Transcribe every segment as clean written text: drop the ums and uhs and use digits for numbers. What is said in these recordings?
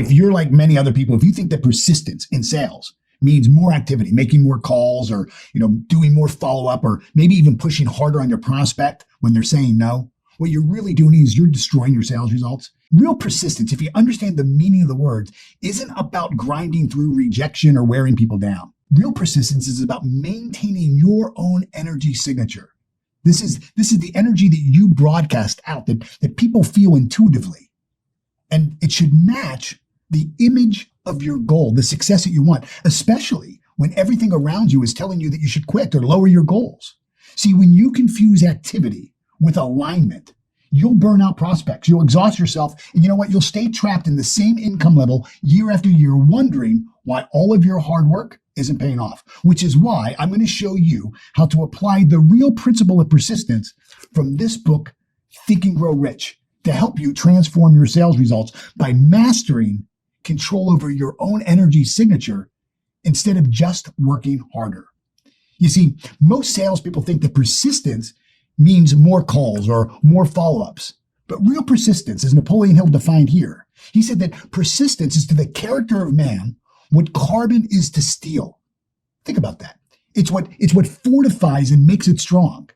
if you're like many other people, if you think that persistence in sales means more activity, making more calls, or doing more follow-up, or maybe even pushing harder on your prospect when they're saying no, what you're really doing is you're destroying your sales results. Real persistence, if you understand the meaning of the words, isn't about grinding through rejection or wearing people down. Real persistence is about maintaining your own energy signature. This is the energy that you broadcast out, that people feel intuitively. And it should match the image of your goal, the success that you want, especially when everything around you is telling you that you should quit or lower your goals. See, when you confuse activity with alignment, you'll burn out prospects, you'll exhaust yourself, and you know what? You'll stay trapped in the same income level year after year, wondering why all of your hard work isn't paying off, which is why I'm going to show you how to apply the real principle of persistence from this book, Think and Grow Rich, to help you transform your sales results by mastering control over your own energy signature instead of just working harder. You see, most salespeople think that persistence means more calls or more follow-ups. But real persistence, as Napoleon Hill defined here, he said that persistence is to the character of man what carbon is to steel. Think about that. It's what fortifies and makes it strong.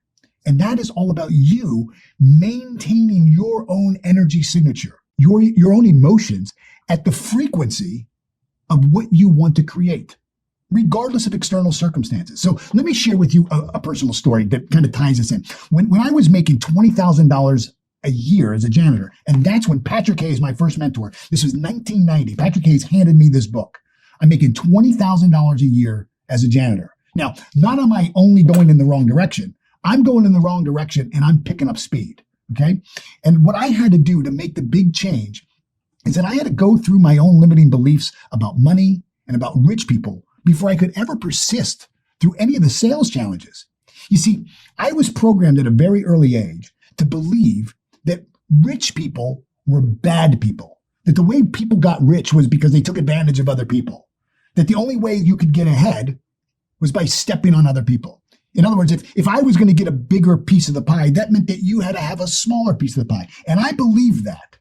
And that is all about you maintaining your own energy signature, your own emotions at the frequency of what you want to create, regardless of external circumstances. So let me share with you a personal story that kind of ties this in. When I was making $20,000 a year as a janitor, and that's when Patrick Hayes, my first mentor, this was 1990, Patrick Hayes handed me this book. I'm making $20,000 a year as a janitor. Now, not am I only going in the wrong direction. I'm going in the wrong direction and I'm picking up speed, okay? And what I had to do to make the big change is that I had to go through my own limiting beliefs about money and about rich people before I could ever persist through any of the sales challenges. You see, I was programmed at a very early age to believe that rich people were bad people, that the way people got rich was because they took advantage of other people, that the only way you could get ahead was by stepping on other people. In other words, if I was going to get a bigger piece of the pie, that meant that you had to have a smaller piece of the pie. And I believed that.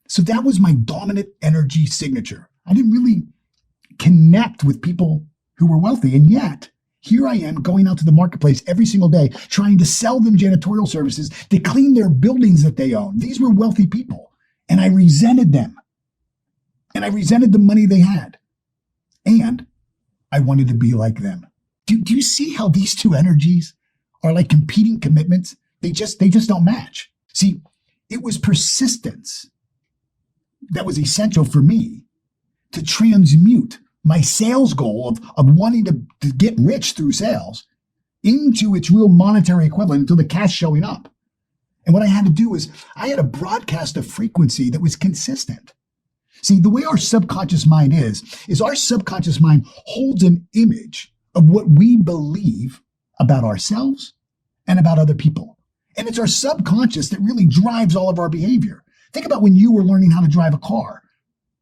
So that was my dominant energy signature. I didn't really connect with people who were wealthy. And yet, here I am going out to the marketplace every single day, trying to sell them janitorial services to clean their buildings that they own. These were wealthy people. And I resented them. And I resented the money they had. And I wanted to be like them. Do you see how these two energies are like competing commitments? They just don't match. See, it was persistence that was essential for me to transmute my sales goal of wanting to get rich through sales into its real monetary equivalent, into the cash showing up. And what I had to do is I had to broadcast a frequency that was consistent. See, the way our subconscious mind is our subconscious mind holds an image of what we believe about ourselves and about other people. And it's our subconscious that really drives all of our behavior. Think about when you were learning how to drive a car.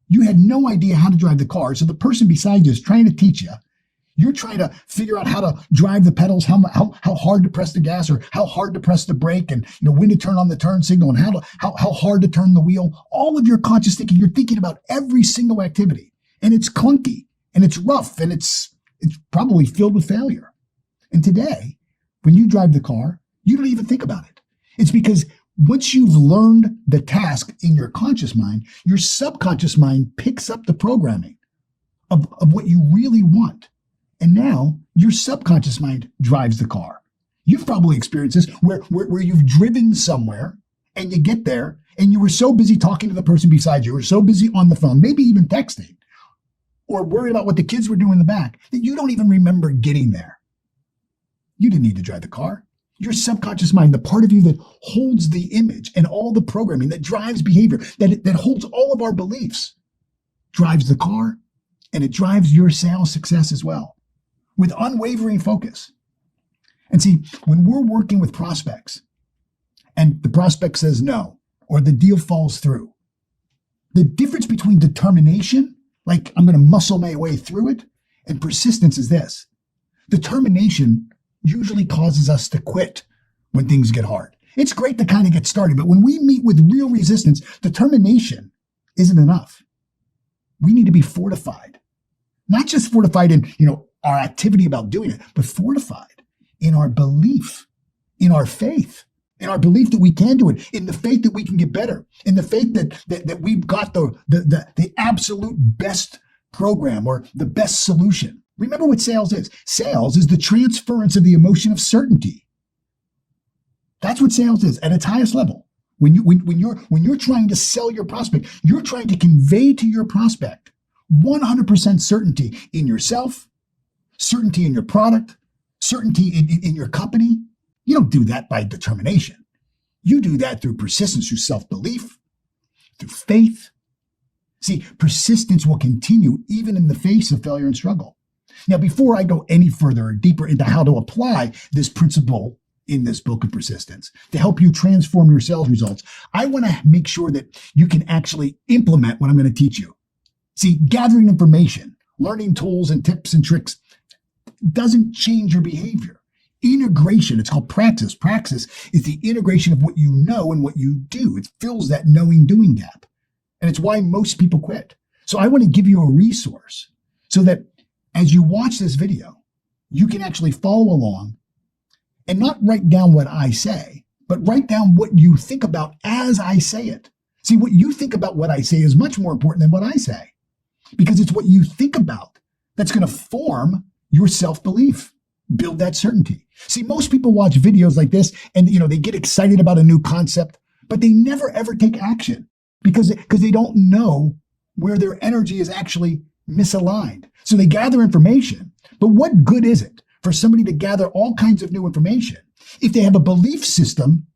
You had no idea how to drive the car. So the person beside you is trying to teach you. You're trying to figure out how to drive the pedals, how hard to press the gas or how hard to press the brake, and when to turn on the turn signal and how hard to turn the wheel. All of your conscious thinking, you're thinking about every single activity. And it's clunky and it's rough and it's probably filled with failure. And today, when you drive the car, you don't even think about it. It's because once you've learned the task in your conscious mind, your subconscious mind picks up the programming of what you really want. And now your subconscious mind drives the car. You've probably experienced this where you've driven somewhere and you get there and you were so busy talking to the person beside you, or so busy on the phone, maybe even texting, or worried about what the kids were doing in the back, that you don't even remember getting there. You didn't need to drive the car. Your subconscious mind, the part of you that holds the image and all the programming, that drives behavior, that holds all of our beliefs, drives the car, and it drives your sales success as well, with unwavering focus. And see, when we're working with prospects and the prospect says no, or the deal falls through, the difference between determination, like I'm going to muscle my way through it, and persistence is this. Determination usually causes us to quit when things get hard. It's great to kind of get started, but when we meet with real resistance, determination isn't enough. We need to be fortified, not just fortified in, our activity about doing it, but fortified in our belief, in our faith, in our belief that we can do it, in the faith that we can get better, in the faith that we've got the absolute best program or the best solution. Remember what sales is. Sales is the transference of the emotion of certainty. That's what sales is at its highest level. When you're trying to sell your prospect, you're trying to convey to your prospect 100% certainty in yourself, certainty in your product, certainty in your company. You don't do that by determination. You do that through persistence, through self-belief, through faith. See, persistence will continue even in the face of failure and struggle. Now, before I go any further or deeper into how to apply this principle in this book of persistence to help you transform your sales results, I want to make sure that you can actually implement what I'm going to teach you. See, gathering information, learning tools and tips and tricks doesn't change your behavior. Integration, it's called praxis. Praxis is the integration of what you know and what you do. It fills that knowing-doing gap. And it's why most people quit. So I want to give you a resource so that as you watch this video, you can actually follow along and not write down what I say, but write down what you think about as I say it. See, what you think about what I say is much more important than what I say, because it's what you think about that's going to form your self-belief, build that certainty. See, most people watch videos like this and, they get excited about a new concept, but they never ever take action because they don't know where their energy is actually misaligned. So they gather information, but what good is it for somebody to gather all kinds of new information if they have a belief system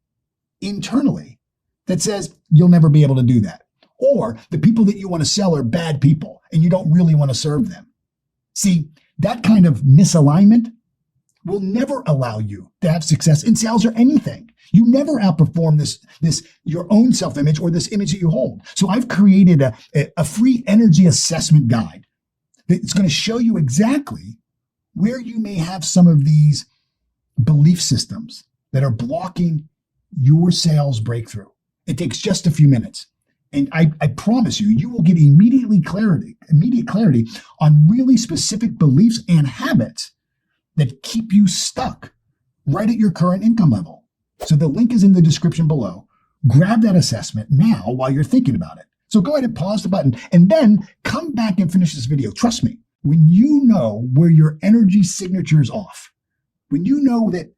internally that says you'll never be able to do that? Or the people that you want to sell are bad people and you don't really want to serve them. See, that kind of misalignment will never allow you to have success in sales or anything. You never outperform this your own self-image or this image that you hold. So I've created a free energy assessment guide that's going to show you exactly where you may have some of these belief systems that are blocking your sales breakthrough. It takes just a few minutes. And I promise you will get immediate clarity on really specific beliefs and habits that keep you stuck right at your current income level. So the link is in the description below. Grab that assessment now while you're thinking about it. So go ahead and pause the button and then come back and finish this video. Trust me, when you know where your energy signature is off, when you know that,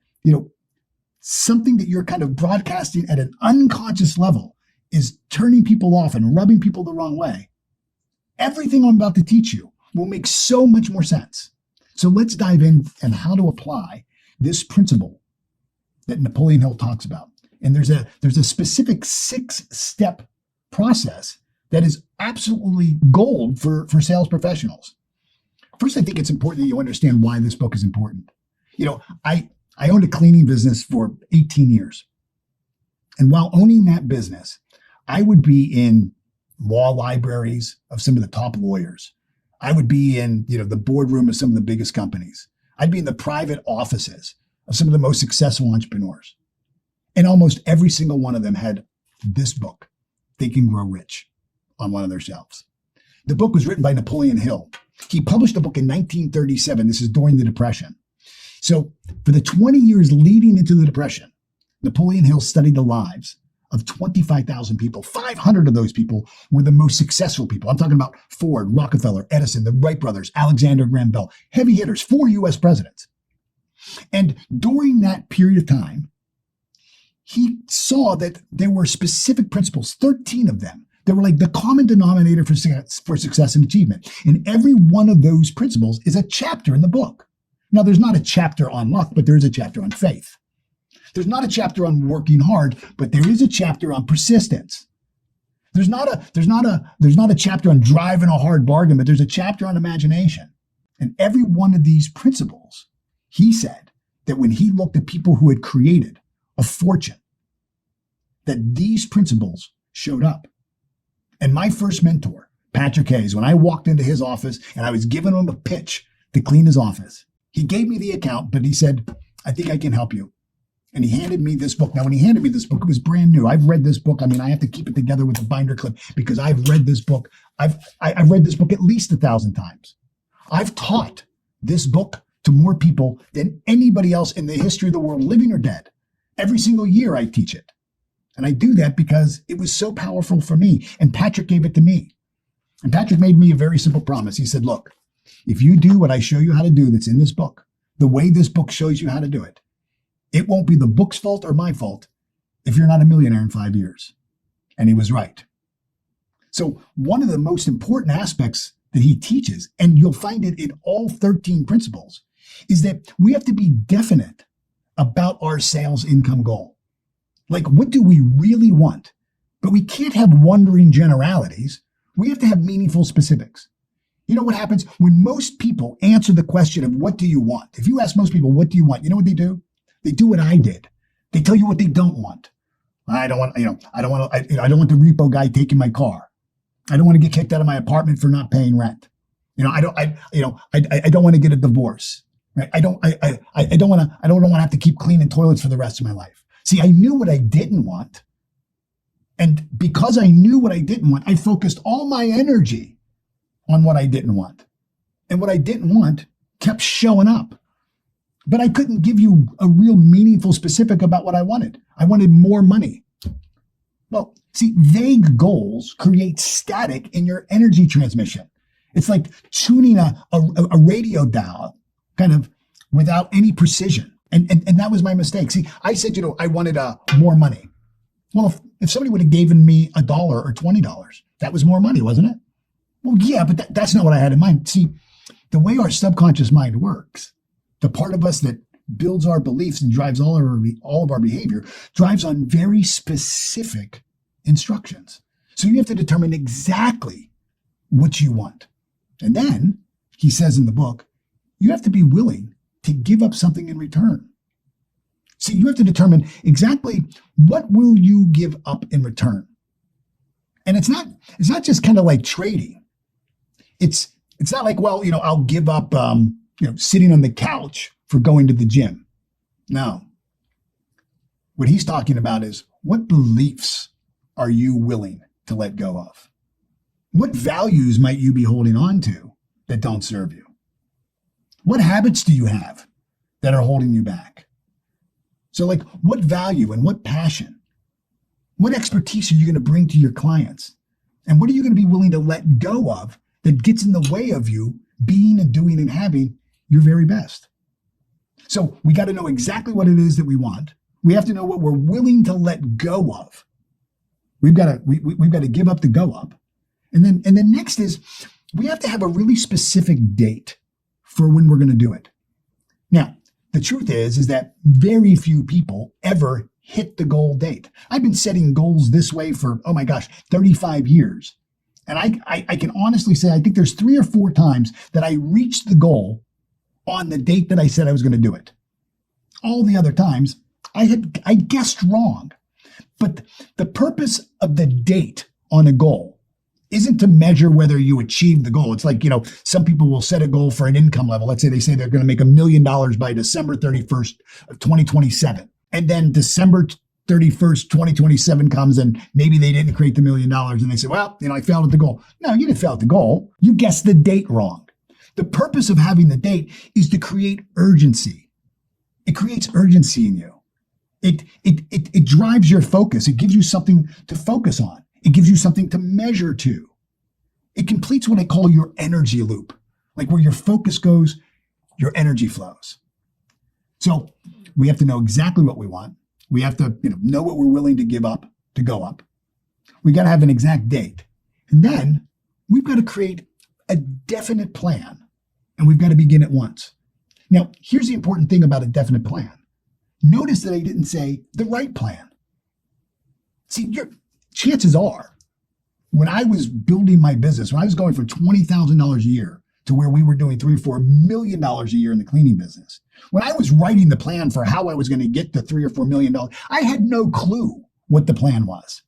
something that you're kind of broadcasting at an unconscious level is turning people off and rubbing people the wrong way, everything I'm about to teach you will make so much more sense. So let's dive in and how to apply this principle that Napoleon Hill talks about. And there's a specific 6-step process that is absolutely gold for sales professionals. First, I think it's important that you understand why this book is important. I owned a cleaning business for 18 years. And while owning that business, I would be in law libraries of some of the top lawyers. I would be in, the boardroom of some of the biggest companies. I'd be in the private offices of some of the most successful entrepreneurs. And almost every single one of them had this book, Think and Grow Rich, on one of their shelves. The book was written by Napoleon Hill. He published the book in 1937. This is during the Depression. So for the 20 years leading into the Depression, Napoleon Hill studied the lives of 25,000 people. 500 of those people were the most successful people. I'm talking about Ford, Rockefeller, Edison, the Wright brothers, Alexander Graham Bell, heavy hitters, 4 U.S. presidents. And during that period of time, he saw that there were specific principles, 13 of them, that were like the common denominator for success and achievement. And every one of those principles is a chapter in the book. Now, there's not a chapter on luck, but there is a chapter on faith. There's not a chapter on working hard, but there is a chapter on persistence. There's not a chapter on driving a hard bargain, but there's a chapter on imagination. And every one of these principles, he said that when he looked at people who had created a fortune, that these principles showed up. And my first mentor, Patrick Hayes, when I walked into his office and I was giving him a pitch to clean his office, he gave me the account, but he said, I think I can help you. And he handed me this book. Now, when he handed me this book, it was brand new. I've read this book. I mean, I have to keep it together with a binder clip because I've read this book. I've read this book at least 1,000 times. I've taught this book to more people than anybody else in the history of the world, living or dead. Every single year I teach it. And I do that because it was so powerful for me. And Patrick gave it to me. And Patrick made me a very simple promise. He said, look, if you do what I show you how to do that's in this book, the way this book shows you how to do it, it won't be the book's fault or my fault if you're not a millionaire in 5 years. And he was right. So one of the most important aspects that he teaches, and you'll find it in all 13 principles, is that we have to be definite about our sales income goal. Like, what do we really want? But we can't have wandering generalities. We have to have meaningful specifics. You know what happens when most people answer the question of what do you want? If you ask most people, what do you want? You know what they do? They do what I did. They tell you what they don't want. I don't want the repo guy taking my car. I don't want to get kicked out of my apartment for not paying rent. I don't want to get a divorce. Right? I don't want to have to keep cleaning toilets for the rest of my life. See, I knew what I didn't want. And because I knew what I didn't want, I focused all my energy on what I didn't want. And what I didn't want kept showing up. But I couldn't give you a real meaningful specific about what I wanted. I wanted more money. Well, see, vague goals create static in your energy transmission. It's like tuning a radio dial kind of without any precision. And that was my mistake. See, I said, I wanted more money. Well, if somebody would have given me $1 or $20, that was more money, wasn't it? Well, yeah, but that's not what I had in mind. See, the way our subconscious mind works, the part of us that builds our beliefs and drives all of our behavior, drives on very specific instructions. So you have to determine exactly what you want. And then, he says in the book, you have to be willing to give up something in return. See, you have to determine exactly what will you give up in return. And it's not just kind of like trading. It's not like, well, I'll give up sitting on the couch for going to the gym. No. What he's talking about is, what beliefs are you willing to let go of? What values might you be holding on to that don't serve you? What habits do you have that are holding you back? So, like, what value and what passion, what expertise are you going to bring to your clients? And what are you going to be willing to let go of that gets in the way of you being and doing and having your very best? So we got to know exactly what it is that we want. We have to know what we're willing to let go of. We've got to give up the go up. And then next is, we have to have a really specific date for when we're going to do it. Now, the truth is that very few people ever hit the goal date. I've been setting goals this way for, 35 years. And I can honestly say, I think there's 3 or 4 times that I reached the goal on the date that I said I was going to do it. All the other times, I guessed wrong. But the purpose of the date on a goal isn't to measure whether you achieve the goal. It's like, some people will set a goal for an income level. Let's say they say they're going to make $1 million by December 31st of 2027. And then December 31st, 2027 comes and maybe they didn't create the $1 million and they say, well, I failed at the goal. No, you didn't fail at the goal. You guessed the date wrong. The purpose of having the date is to create urgency. It creates urgency in you. It drives your focus. It gives you something to focus on. It gives you something to measure to. It completes what I call your energy loop. Like, where your focus goes, your energy flows. So we have to know exactly what we want. We have to know what we're willing to give up to go up. We got to have an exact date. And then we've got to create a definite plan. And we've got to begin at once. Now, here's the important thing about a definite plan. Notice that I didn't say the right plan. See, chances are, when I was building my business, when I was going from $20,000 a year to where we were doing $3 or $4 million a year in the cleaning business, when I was writing the plan for how I was going to get to $3 or $4 million, I had no clue what the plan was.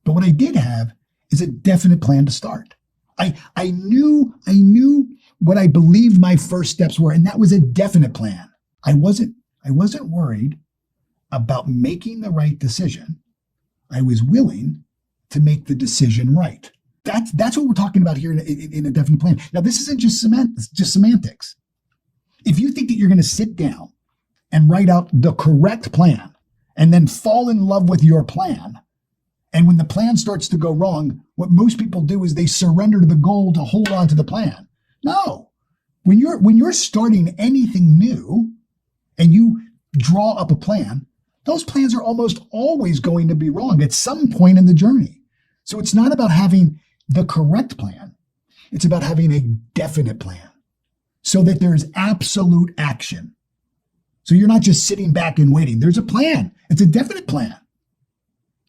But what I did have is a definite plan to start. I knew what I believed my first steps were, and that was a definite plan. I wasn't worried about making the right decision. I was willing to make the decision right. That's what we're talking about here in a definite plan. Now, this isn't just semantics. If you think that you're going to sit down and write out the correct plan and then fall in love with your plan, and when the plan starts to go wrong, what most people do is they surrender to the goal to hold on to the plan. No. When you're starting anything new and you draw up a plan, those plans are almost always going to be wrong at some point in the journey. So it's not about having the correct plan. It's about having a definite plan so that there's absolute action. So you're not just sitting back and waiting. There's a plan. It's a definite plan.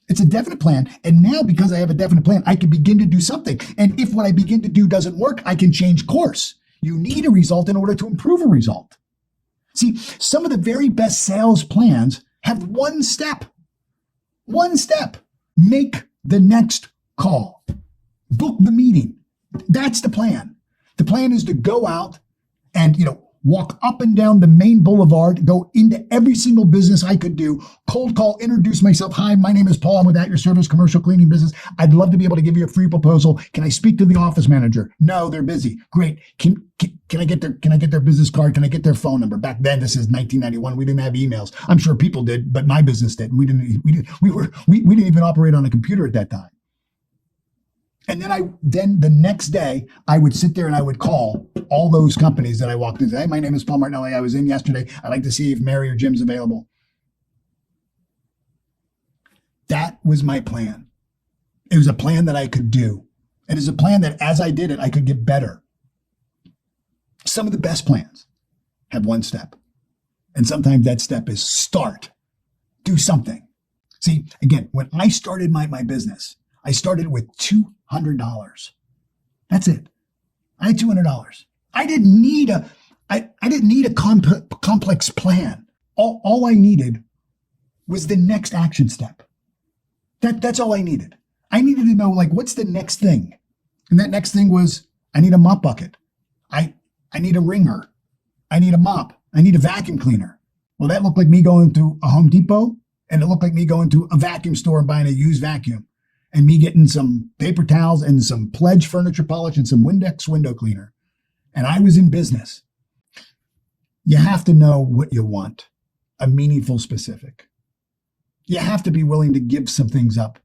It's a definite plan. And now, because I have a definite plan, I can begin to do something. And if what I begin to do doesn't work, I can change course. You need a result in order to improve a result. See, some of the very best sales plans have one step. One step. Make the next call. Book the meeting. That's the plan. The plan is to go out and, walk up and down the main boulevard, go into every single business I could do, cold call, introduce myself. Hi, my name is Paul. I'm with At Your Service Commercial Cleaning Business. I'd love to be able to give you a free proposal. Can I speak to the office manager? No, they're busy. Great. Can I get their business card? Can I get their phone number? Back then, this is 1991. We didn't have emails. I'm sure people did, but my business didn't. We didn't even operate on a computer at that time. And then the next day, I would sit there and I would call all those companies that I walked into. Hey, my name is Paul Martinelli. I was in yesterday. I'd like to see if Mary or Jim's available. That was my plan. It was a plan that I could do. It is a plan that as I did it, I could get better. Some of the best plans have one step. And sometimes that step is start. Do something. See, again, when I started my business, I started with $200. That's it. I had $200. I didn't need a complex plan. All I needed was the next action step. That's all I needed. I needed to know, what's the next thing? And that next thing was, I need a mop bucket. I need a wringer. I need a mop. I need a vacuum cleaner. Well, that looked like me going to a Home Depot, and it looked like me going to a vacuum store and buying a used vacuum, and me getting some paper towels and some Pledge furniture polish and some Windex window cleaner. And I was in business. You have to know what you want, a meaningful specific. You have to be willing to give some things up.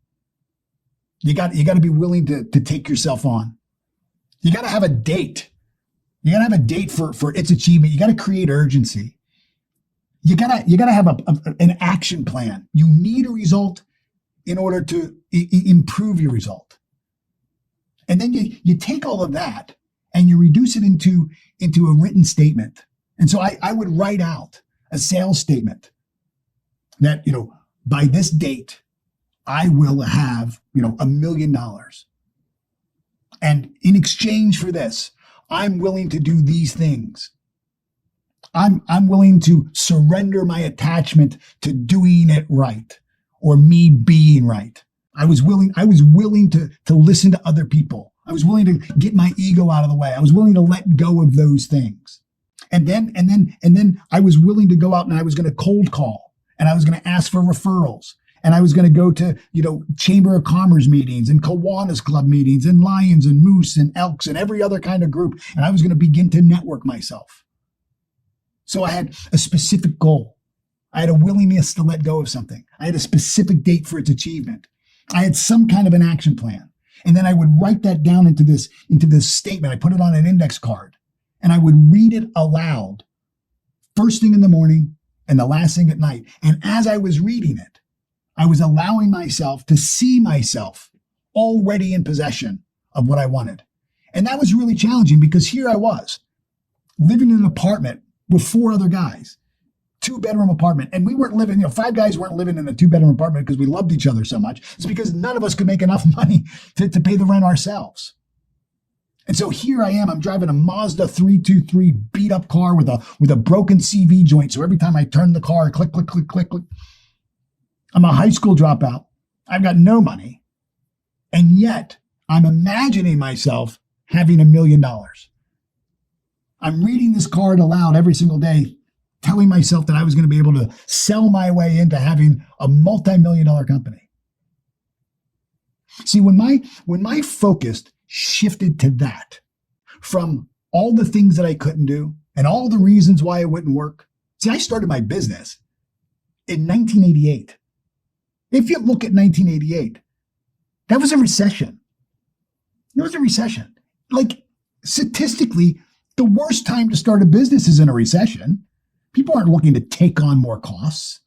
You got to be willing to take yourself on. You got to have a date. You got to have a date for its achievement. You got to create urgency. You got to have an action plan. You need a result in order to improve your result. And then you take all of that and you reduce it into a written statement. And so I would write out a sales statement that, by this date, I will have, $1 million. And in exchange for this, I'm willing to do these things. I'm willing to surrender my attachment to doing it right, or me being right. I was willing to listen to other people. I was willing to get my ego out of the way. I was willing to let go of those things. And then I was willing to go out and I was going to cold call, and I was going to ask for referrals, and I was going to go to, Chamber of Commerce meetings and Kiwanis Club meetings and Lions and Moose and Elks and every other kind of group. And I was going to begin to network myself. So I had a specific goal. I had a willingness to let go of something. I had a specific date for its achievement. I had some kind of an action plan. And then I would write that down into this statement. I put it on an index card and I would read it aloud first thing in the morning and the last thing at night. And as I was reading it, I was allowing myself to see myself already in possession of what I wanted. And that was really challenging because here I was living in an apartment with 4 other guys. 2-bedroom apartment. And we weren't living, 5 guys weren't living in a 2-bedroom apartment because we loved each other so much. It's because none of us could make enough money to pay the rent ourselves. And so here I am, I'm driving a Mazda 323 beat up car with a broken CV joint. So every time I turn the car, click, click, click, click, click. I'm a high school dropout. I've got no money. And yet I'm imagining myself having $1 million. I'm reading this card aloud every single day, telling myself that I was going to be able to sell my way into having a multi-million-dollar company. See, when my focus shifted to that, from all the things that I couldn't do and all the reasons why it wouldn't work. See, I started my business in 1988. If you look at 1988, that was a recession. It was a recession. Like, statistically, the worst time to start a business is in a recession. People aren't looking to take on more costs.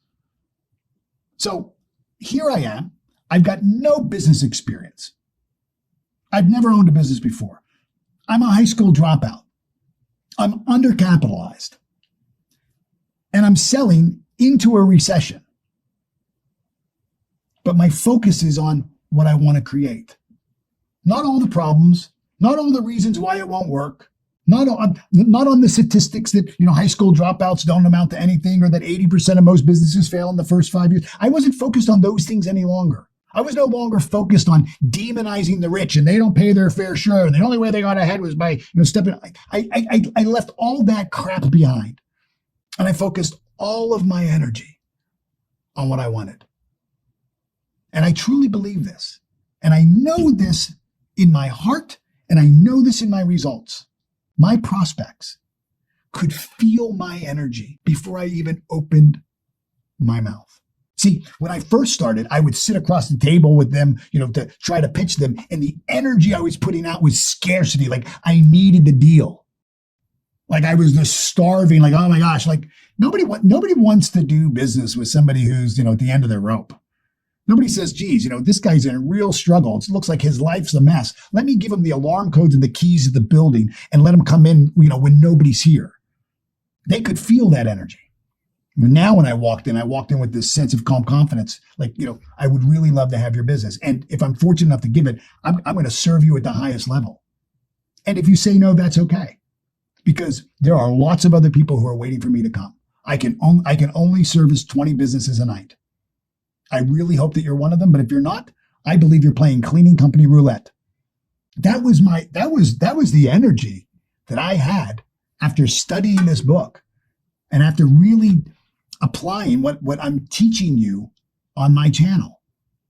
So here I am. I've got no business experience. I've never owned a business before. I'm a high school dropout. I'm undercapitalized. And I'm selling into a recession. But my focus is on what I want to create. Not all the problems, not all the reasons why it won't work, not on the statistics that, high school dropouts don't amount to anything, or that 80% of most businesses fail in the first 5 years. I wasn't focused on those things any longer. I was no longer focused on demonizing the rich and they don't pay their fair share, and the only way they got ahead was by stepping. I left all that crap behind, and I focused all of my energy on what I wanted. And I truly believe this, and I know this in my heart, and I know this in my results. My prospects could feel my energy before I even opened my mouth. See, when I first started, I would sit across the table with them, to try to pitch them. And the energy I was putting out was scarcity. Like, I needed the deal. Like, I was just starving. Like, oh my gosh, like nobody wants to do business with somebody who's, at the end of their rope. Nobody says, geez, this guy's in a real struggle. It looks like his life's a mess. Let me give him the alarm codes and the keys to the building and let him come in, when nobody's here. They could feel that energy. Now, when I walked in with this sense of calm confidence, like, I would really love to have your business. And if I'm fortunate enough to give it, I'm going to serve you at the highest level. And if you say no, that's okay. Because there are lots of other people who are waiting for me to come. I can only service 20 businesses a night. I really hope that you're one of them. But if you're not, I believe you're playing cleaning company roulette. That was the energy that I had after studying this book and after really applying what I'm teaching you on my channel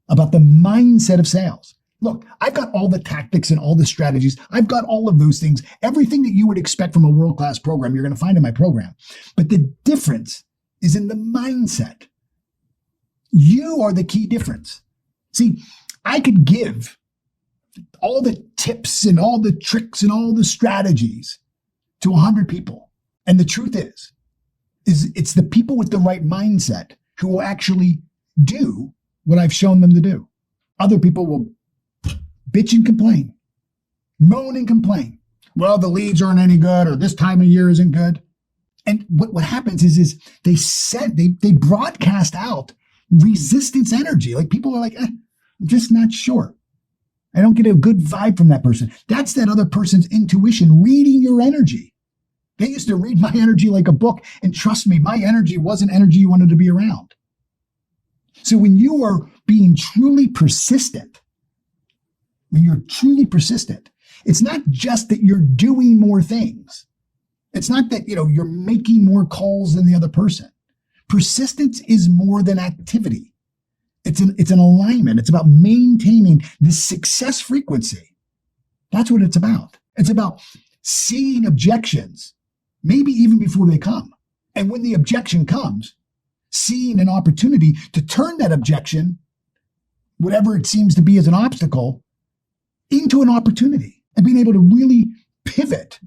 about the mindset of sales. Look, I've got all the tactics and all the strategies. I've got all of those things. Everything that you would expect from a world-class program, you're going to find in my program. But the difference is in the mindset. You are the key difference. See, I could give all the tips and all the tricks and all the strategies to 100 people. And the truth is it's the people with the right mindset who will actually do what I've shown them to do. Other people will bitch and complain, moan and complain. Well, the leads aren't any good, or this time of year isn't good. And what happens is they broadcast out resistance energy. Like, people are like, I'm just not sure. I don't get a good vibe from that person. That's that other person's intuition reading your energy. They used to read my energy like a book, and trust me, my energy wasn't energy you wanted to be around. So when you are being truly persistent, it's not just that you're doing more things. It's not that, you're making more calls than the other person. Persistence is more than activity. It's an alignment. It's about maintaining this success frequency. That's what it's about. It's about seeing objections, maybe even before they come. And when the objection comes, seeing an opportunity to turn that objection, whatever it seems to be as an obstacle, into an opportunity, and being able to really pivot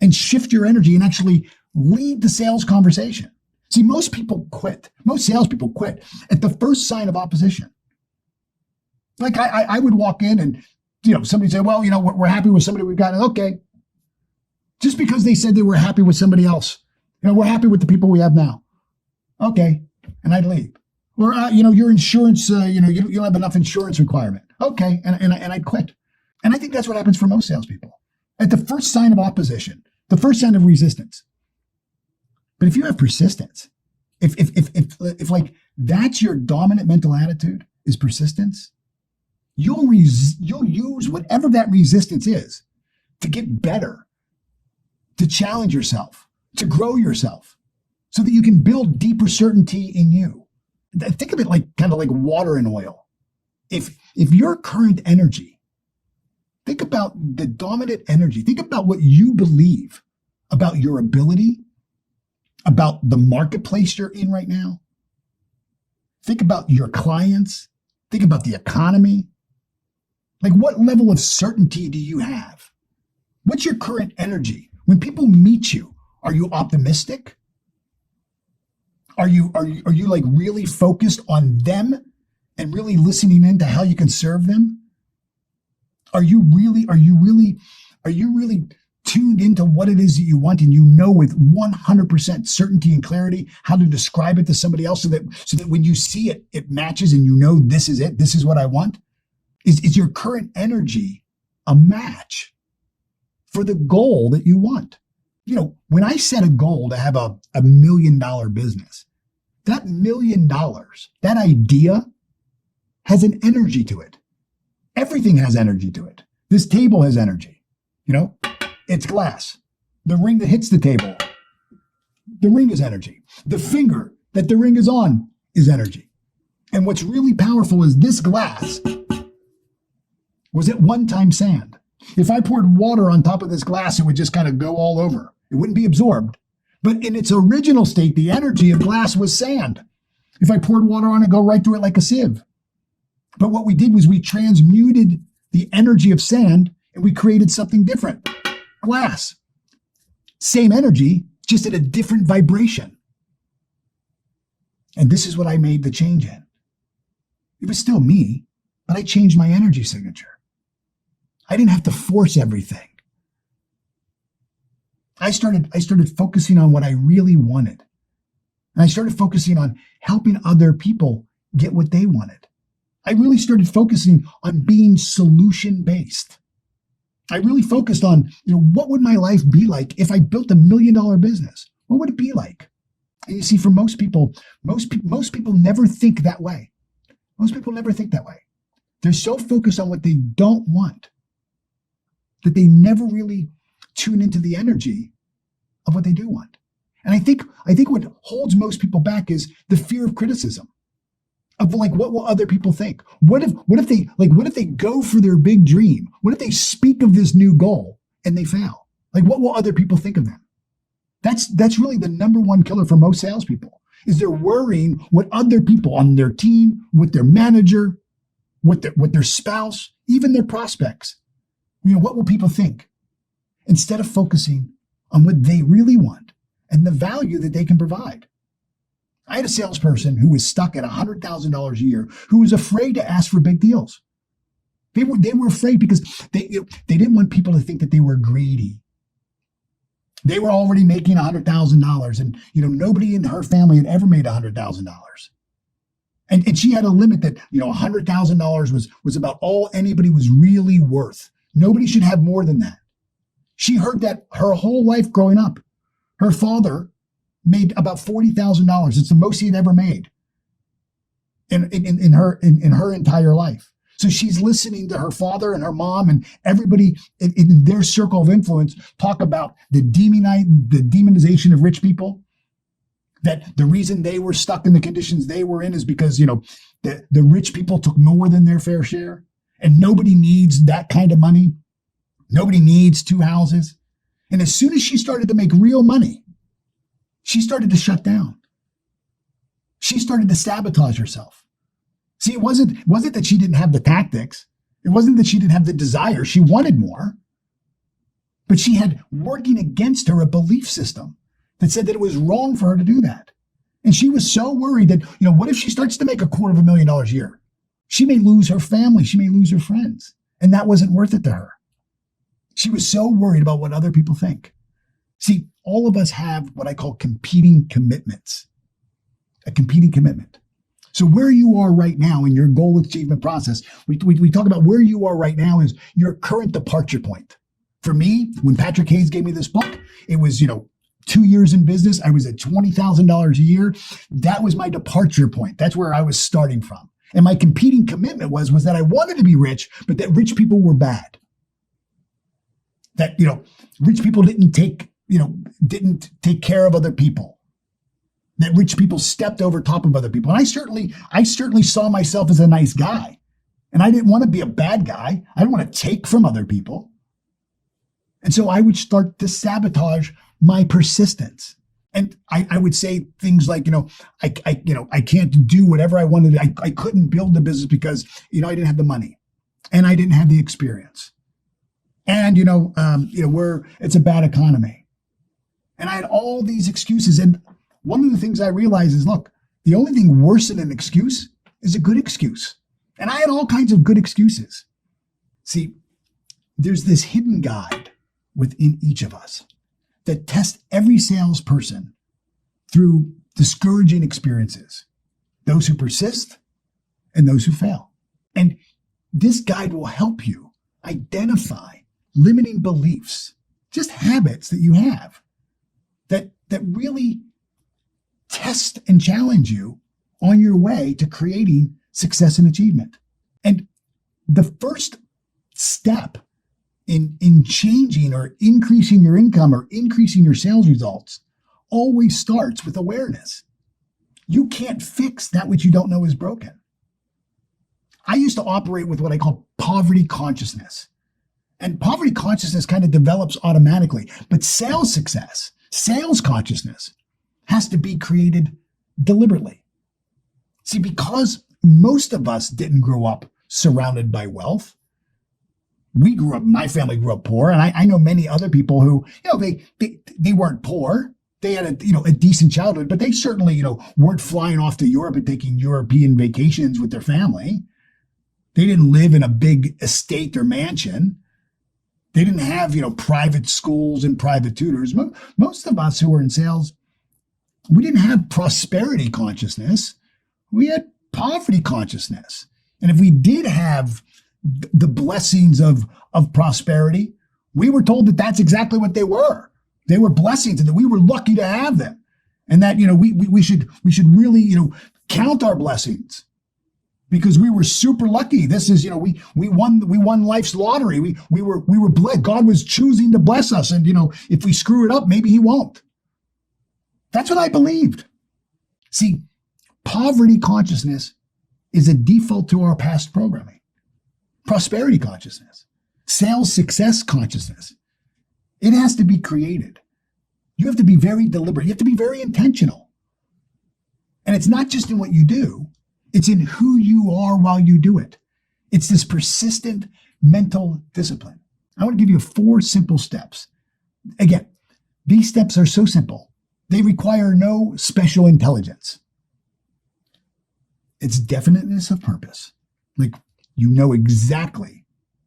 and shift your energy and actually lead the sales conversation. See, most salespeople quit at the first sign of opposition. Like, I would walk in and, somebody say, well, we're happy with somebody we've got. Okay. Just because they said they were happy with somebody else. We're happy with the people we have now. Okay. And I'd leave. Or, your insurance, you don't have enough insurance requirement. Okay. And I'd quit. And I think that's what happens for most salespeople. At the first sign of opposition, the first sign of resistance. But if you have persistence, if like that's your dominant mental attitude is persistence, you'll use whatever that resistance is to get better, to challenge yourself, to grow yourself. so that you can build deeper certainty in you. Think of it like kind of like water and oil. If your current energy, think about the dominant energy, think about what you believe about your ability, about the marketplace you're in right now. Think about your clients. Think about the economy. Like, what level of certainty do you have? What's your current energy? When people meet you, are you optimistic? Are you like really focused on them and really listening into how you can serve them? Are you really tuned into what it is that you want, and you know with 100% certainty and clarity how to describe it to somebody else so that when you see it, it matches and you know this is it, this is what I want? Is your current energy a match for the goal that you want? You know, when I set a goal to have a $1 million business, that $1 million, that idea has an energy to it. Everything has energy to it. This table has energy. You know, it's glass. The ring that hits the table, the ring is energy. The finger that the ring is on is energy. And what's really powerful is this glass was at one time sand. If I poured water on top of this glass, it would just kind of go all over. It wouldn't be absorbed. But in its original state, the energy of glass was sand. If I poured water on it, go right through it like a sieve. But what we did was we transmuted the energy of sand and we created something different. Glass. Same energy, just at a different vibration. And this is what I made the change in. It was still me, but I changed my energy signature. I didn't have to force everything. I started focusing on what I really wanted. And I started focusing on helping other people get what they wanted. I really started focusing on being solution-based. I really focused on, what would my life be like if I built $1 million business? What would it be like? And you see, for most people never think that way. Most people never think that way. They're so focused on what they don't want that they never really tune into the energy of what they do want. And I think what holds most people back is the fear of criticism. Of like, what will other people think? What if they go for their big dream? What if they speak of this new goal and they fail? Like, what will other people think of them? That's really the number one killer for most salespeople, is they're worrying what other people on their team, with their manager, with their spouse, even their prospects. What will people think? Instead of focusing on what they really want and the value that they can provide. I had a salesperson who was stuck at $100,000 a year who was afraid to ask for big deals. They were afraid because they didn't want people to think that they were greedy. They were already making $100,000, and nobody in her family had ever made $100,000. And she had a limit that $100,000 was about all anybody was really worth. Nobody should have more than that. She heard that her whole life growing up. Her father made about $40,000. It's the most he had ever made in her entire life. So she's listening to her father and her mom and everybody in their circle of influence talk about the demonization of rich people. That the reason they were stuck in the conditions they were in is because the rich people took more than their fair share, and nobody needs that kind of money. Nobody needs 2 houses. And as soon as she started to make real money, she started to shut down. She started to sabotage herself. See, it wasn't that she didn't have the tactics. It wasn't that she didn't have the desire. She wanted more. But she had working against her a belief system that said that it was wrong for her to do that. And she was so worried that, what if she starts to make $250,000 a year? She may lose her family. She may lose her friends. And that wasn't worth it to her. She was so worried about what other people think. See, all of us have what I call competing commitments. A competing commitment. So where you are right now in your goal achievement process, we talk about where you are right now is your current departure point. For me, when Patrick Hayes gave me this book, it was, 2 years in business. I was at $20,000 a year. That was my departure point. That's where I was starting from. And my competing commitment was that I wanted to be rich, but that rich people were bad. That, rich people didn't take care of other people. that rich people stepped over top of other people. And I certainly saw myself as a nice guy. And I didn't want to be a bad guy. I didn't want to take from other people. And so I would start to sabotage my persistence. And I would say things like, I can't do whatever I wanted. I couldn't build the business because, I didn't have the money and I didn't have the experience. And, it's a bad economy. And I had all these excuses. And one of the things I realized is, look, the only thing worse than an excuse is a good excuse. And I had all kinds of good excuses. See, there's this hidden guide within each of us that tests every salesperson through discouraging experiences, those who persist and those who fail. And this guide will help you identify limiting beliefs, just habits that you have that really test and challenge you on your way to creating success and achievement. And the first step in changing or increasing your income or increasing your sales results always starts with awareness. You can't fix that which you don't know is broken. I used to operate with what I call poverty consciousness. And poverty consciousness kind of develops automatically. But sales success, sales consciousness has to be created deliberately. See, because most of us didn't grow up surrounded by wealth. My family grew up poor, and I know many other people who, they weren't poor. They had a decent childhood, but they certainly, weren't flying off to Europe and taking European vacations with their family. They didn't live in a big estate or mansion. They didn't have, private schools and private tutors. Most of us who were in sales, we didn't have prosperity consciousness. We had poverty consciousness. And if we did have the blessings of prosperity, we were told that that's exactly what they were. They were blessings and that we were lucky to have them. And that, we should really, count our blessings because we were super lucky. This is, we won life's lottery. We were blessed. God was choosing to bless us. And, if we screw it up, maybe he won't. That's what I believed. See, poverty consciousness is a default to our past programming. Prosperity consciousness, sales success consciousness, it has to be created. You have to be very deliberate. You have to be very intentional. And it's not just in what you do, it's in who you are while you do it. It's this persistent mental discipline. I want to give you 4 simple steps. Again, these steps are so simple. They require no special intelligence. It's definiteness of purpose. Like, you know exactly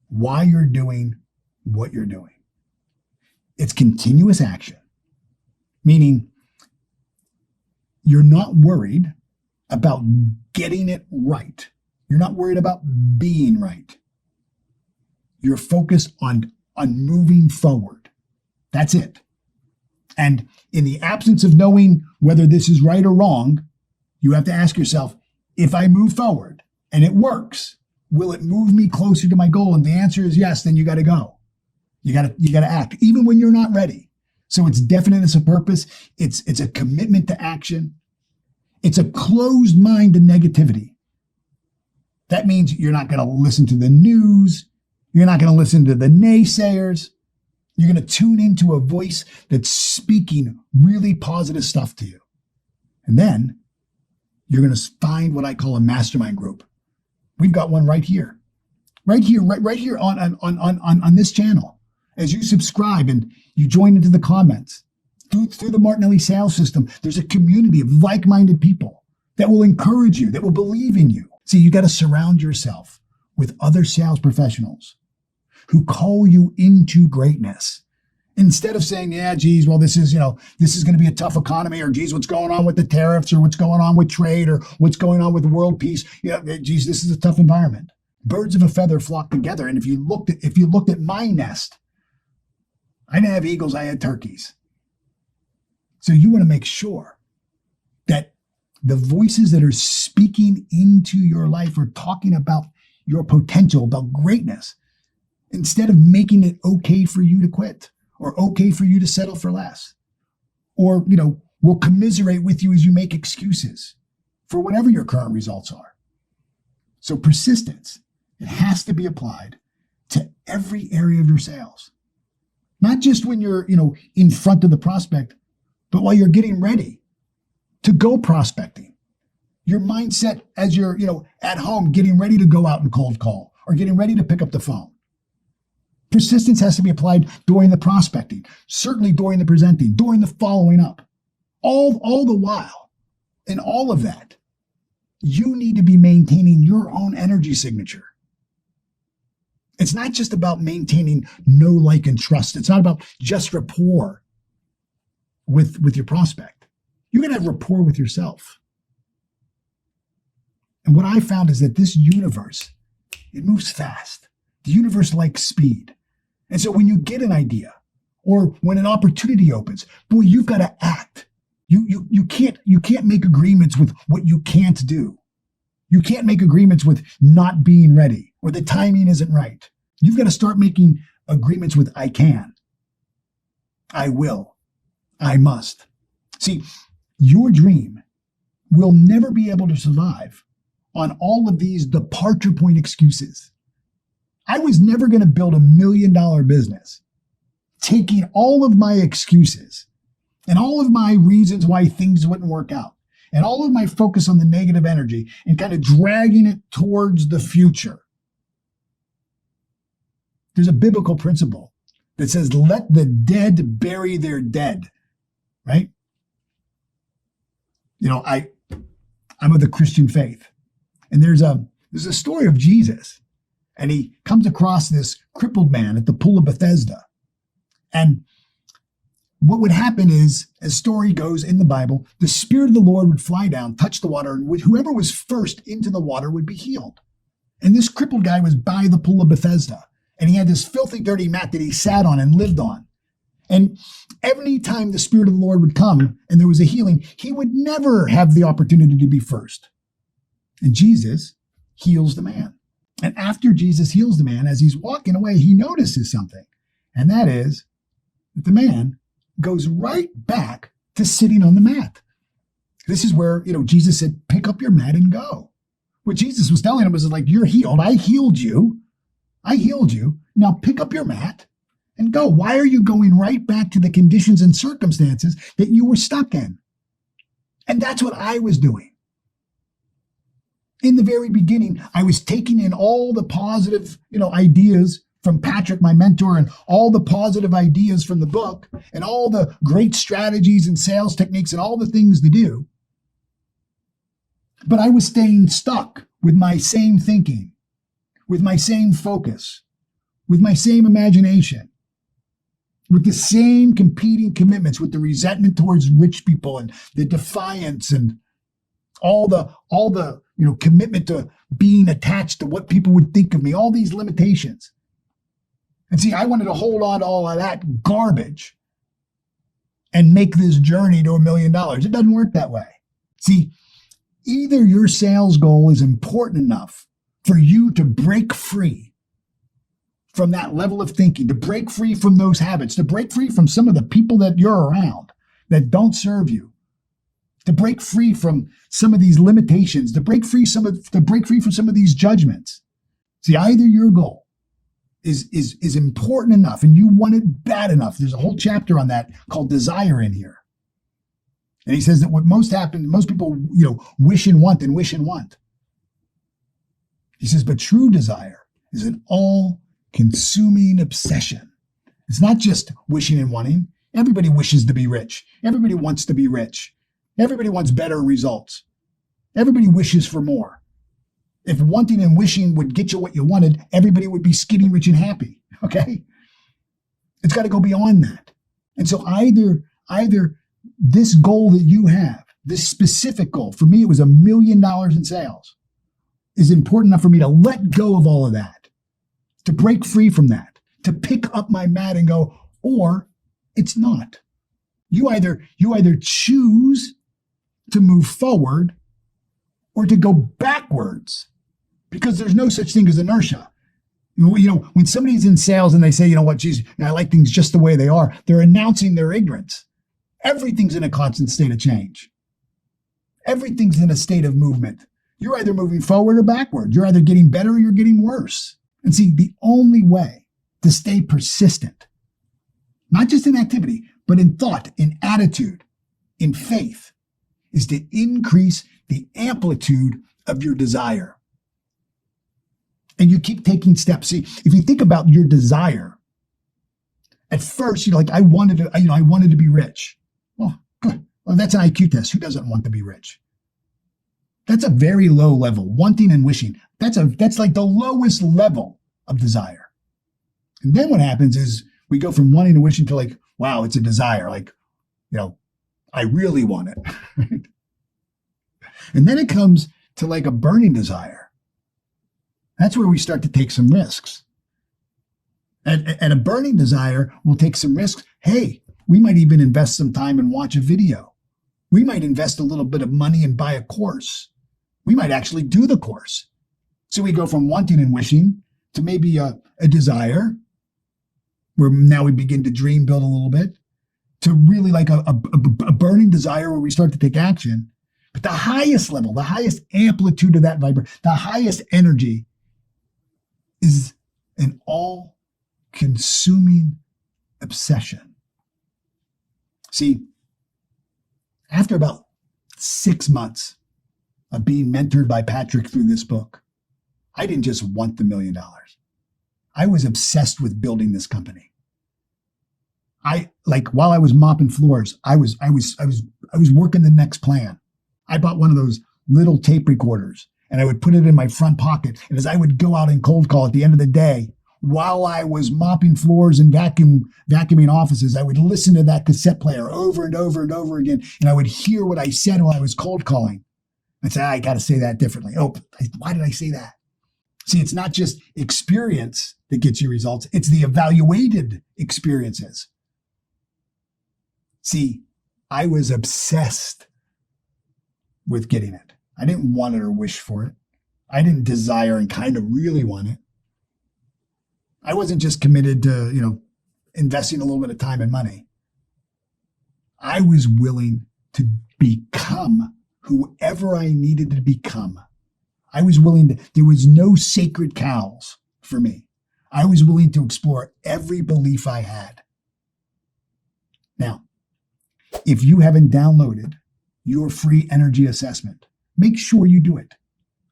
why you're doing what you're doing. It's continuous action, meaning you're not worried about getting it right. You're not worried about being right. You're focused on moving forward. That's it. And in the absence of knowing whether this is right or wrong, you have to ask yourself, if I move forward and it works, will it move me closer to my goal? And the answer is yes, then you got to go. You got to act, even when you're not ready. So it's definiteness of purpose. It's a commitment to action. It's a closed mind to negativity. That means you're not going to listen to the news. You're not going to listen to the naysayers. You're going to tune into a voice that's speaking really positive stuff to you. And then you're going to find what I call a mastermind group. We've got one right here on this channel. As you subscribe and you join into the comments through the Martinelli sales system, there's a community of like-minded people that will encourage you, that will believe in you. See, you got to surround yourself with other sales professionals who call you into greatness. Instead of saying, yeah, geez, well, this is going to be a tough economy, or geez, what's going on with the tariffs, or what's going on with trade, or what's going on with world peace. Yeah, geez, this is a tough environment. Birds of a feather flock together. And if you looked at my nest, I didn't have eagles, I had turkeys. So you want to make sure that the voices that are speaking into your life are talking about your potential, about greatness, instead of making it okay for you to quit, or okay for you to settle for less, or, will commiserate with you as you make excuses for whatever your current results are. So persistence, it has to be applied to every area of your sales. Not just when you're, in front of the prospect, but while you're getting ready to go prospecting. Your mindset as you're, at home, getting ready to go out and cold call or getting ready to pick up the phone. Persistence has to be applied during the prospecting, certainly during the presenting, during the following up. All the while, in all of that, you need to be maintaining your own energy signature. It's not just about maintaining know, like, and trust. It's not about just rapport with your prospect. You're going to have rapport with yourself. And what I found is that this universe, it moves fast. The universe likes speed. And so when you get an idea or when an opportunity opens, boy, you've got to act. You can't make agreements with what you can't do. You can't make agreements with not being ready or the timing isn't right. You've got to start making agreements with I can, I will, I must. See, your dream will never be able to survive on all of these departure point excuses. I was never going to build $1 million business taking all of my excuses and all of my reasons why things wouldn't work out and all of my focus on the negative energy and kind of dragging it towards the future. There's a biblical principle that says, let the dead bury their dead, right? I'm of the Christian faith. And there's a story of Jesus. And he comes across this crippled man at the pool of Bethesda. And what would happen is, as story goes in the Bible, the Spirit of the Lord would fly down, touch the water, and whoever was first into the water would be healed. And this crippled guy was by the pool of Bethesda. And he had this filthy, dirty mat that he sat on and lived on. And every time the Spirit of the Lord would come and there was a healing, he would never have the opportunity to be first. And Jesus heals the man. And after Jesus heals the man, as he's walking away, he notices something. And that is that the man goes right back to sitting on the mat. This is where, Jesus said, pick up your mat and go. What Jesus was telling him was like, you're healed. I healed you. Now pick up your mat and go. Why are you going right back to the conditions and circumstances that you were stuck in? And that's what I was doing. In the very beginning, I was taking in all the positive, ideas from Patrick, my mentor, and all the positive ideas from the book and all the great strategies and sales techniques and all the things to do. But I was staying stuck with my same thinking, with my same focus, with my same imagination, with the same competing commitments, with the resentment towards rich people and the defiance and all the commitment to being attached to what people would think of me, all these limitations. And see, I wanted to hold on to all of that garbage and make this journey to $1 million. It doesn't work that way. See, either your sales goal is important enough for you to break free from that level of thinking, to break free from those habits, to break free from some of the people that you're around that don't serve you, to break free from some of these limitations, to break free from some of these judgments. See, either your goal is important enough and you want it bad enough. There's a whole chapter on that called Desire in here. And he says that what most people, wish and want and wish and want. He says, but true desire is an all-consuming obsession. It's not just wishing and wanting. Everybody wishes to be rich. Everybody wants to be rich. Everybody wants better results. Everybody wishes for more. If wanting and wishing would get you what you wanted, everybody would be skinny, rich, and happy. Okay? It's got to go beyond that. And so either this goal that you have, this specific goal, for me, it was $1 million in sales, is important enough for me to let go of all of that, to break free from that, to pick up my mat and go, or it's not. You either choose to move forward or to go backwards, because there's no such thing as inertia. When somebody's in sales and they say, geez, I like things just the way they are, they're announcing their ignorance. Everything's in a constant state of change. Everything's in a state of movement. You're either moving forward or backward. You're either getting better or you're getting worse. And see, the only way to stay persistent, not just in activity, but in thought, in attitude, in faith, is to increase the amplitude of your desire. And you keep taking steps. See, if you think about your desire, at first, you're like, I wanted to be rich. Well, good. Well, that's an IQ test. Who doesn't want to be rich? That's a very low level. Wanting and wishing. That's like the lowest level of desire. And then what happens is we go from wanting to wishing to like, wow, it's a desire. Like, I really want it. Right? And then it comes to like a burning desire. That's where we start to take some risks. And a burning desire will take some risks. Hey, we might even invest some time and watch a video. We might invest a little bit of money and buy a course. We might actually do the course. So we go from wanting and wishing to maybe a desire, where now we begin to dream build a little bit, to really like a burning desire where we start to take action. But the highest level, the highest amplitude of that vibration, the highest energy is an all-consuming obsession. See, after about 6 months of being mentored by Patrick through this book, I didn't just want the $1 million. I was obsessed with building this company. While I was mopping floors, I was working the next plan. I bought one of those little tape recorders and I would put it in my front pocket. And as I would go out and cold call at the end of the day, while I was mopping floors and vacuuming offices, I would listen to that cassette player over and over and over again. And I would hear what I said while I was cold calling. I'd say, I got to say that differently. Oh, why did I say that? See, it's not just experience that gets you results. It's the evaluated experiences. See, I was obsessed with getting it. I didn't want it or wish for it. I didn't desire and kind of really want it. I wasn't just committed to, investing a little bit of time and money. I was willing to become whoever I needed to become. I was willing to, there was no sacred cows for me. I was willing to explore every belief I had. Now, if you haven't downloaded your free energy assessment, make sure you do it.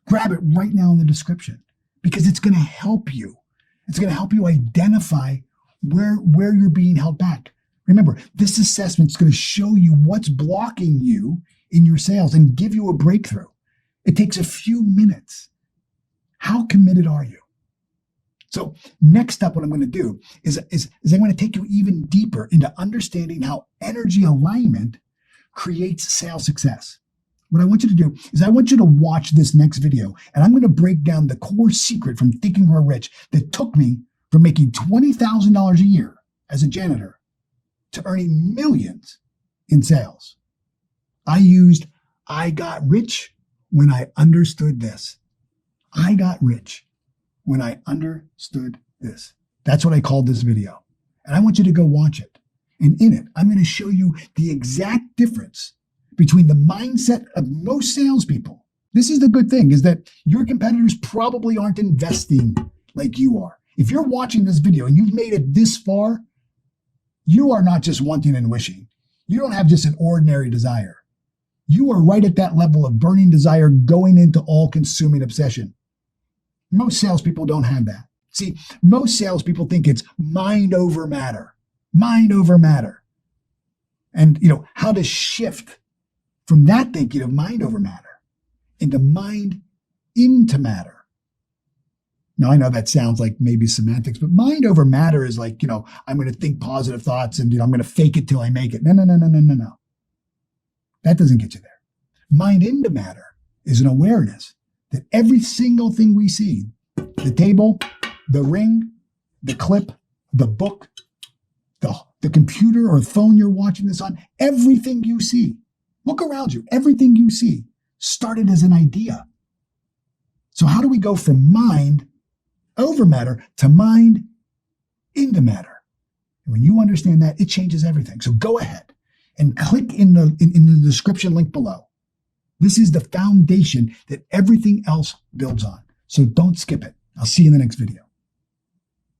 Grab it right now in the description because it's going to help you. It's going to help you identify where you're being held back. Remember, this assessment is going to show you what's blocking you in your sales and give you a breakthrough. It takes a few minutes. How committed are you? So next up, what I'm going to do is I'm going to take you even deeper into understanding how energy alignment creates sales success. What I want you to do is I want you to watch this next video, and I'm going to break down the core secret from Think and Grow Rich that took me from making $20,000 a year as a janitor to earning millions in sales. I got rich when I understood this. I got rich when I understood this. That's what I called this video. And I want you to go watch it. And in it, I'm going to show you the exact difference between the mindset of most salespeople. This is the good thing, is that your competitors probably aren't investing like you are. If you're watching this video and you've made it this far, you are not just wanting and wishing. You don't have just an ordinary desire. You are right at that level of burning desire going into all-consuming obsession. Most salespeople don't have that. See, most salespeople think it's mind over matter. Mind over matter. And, how to shift from that thinking of mind over matter into mind into matter. Now, I know that sounds like maybe semantics, but mind over matter is like, I'm going to think positive thoughts and, I'm going to fake it till I make it. No. That doesn't get you there. Mind into matter is an awareness that every single thing we see, the table, the ring, the clip, the book, the computer or phone you're watching this on, everything you see, look around you, everything you see started as an idea. So how do we go from mind over matter to mind into matter? And when you understand that, it changes everything. So go ahead and click in the description link below. This is the foundation that everything else builds on. So don't skip it. I'll see you in the next video.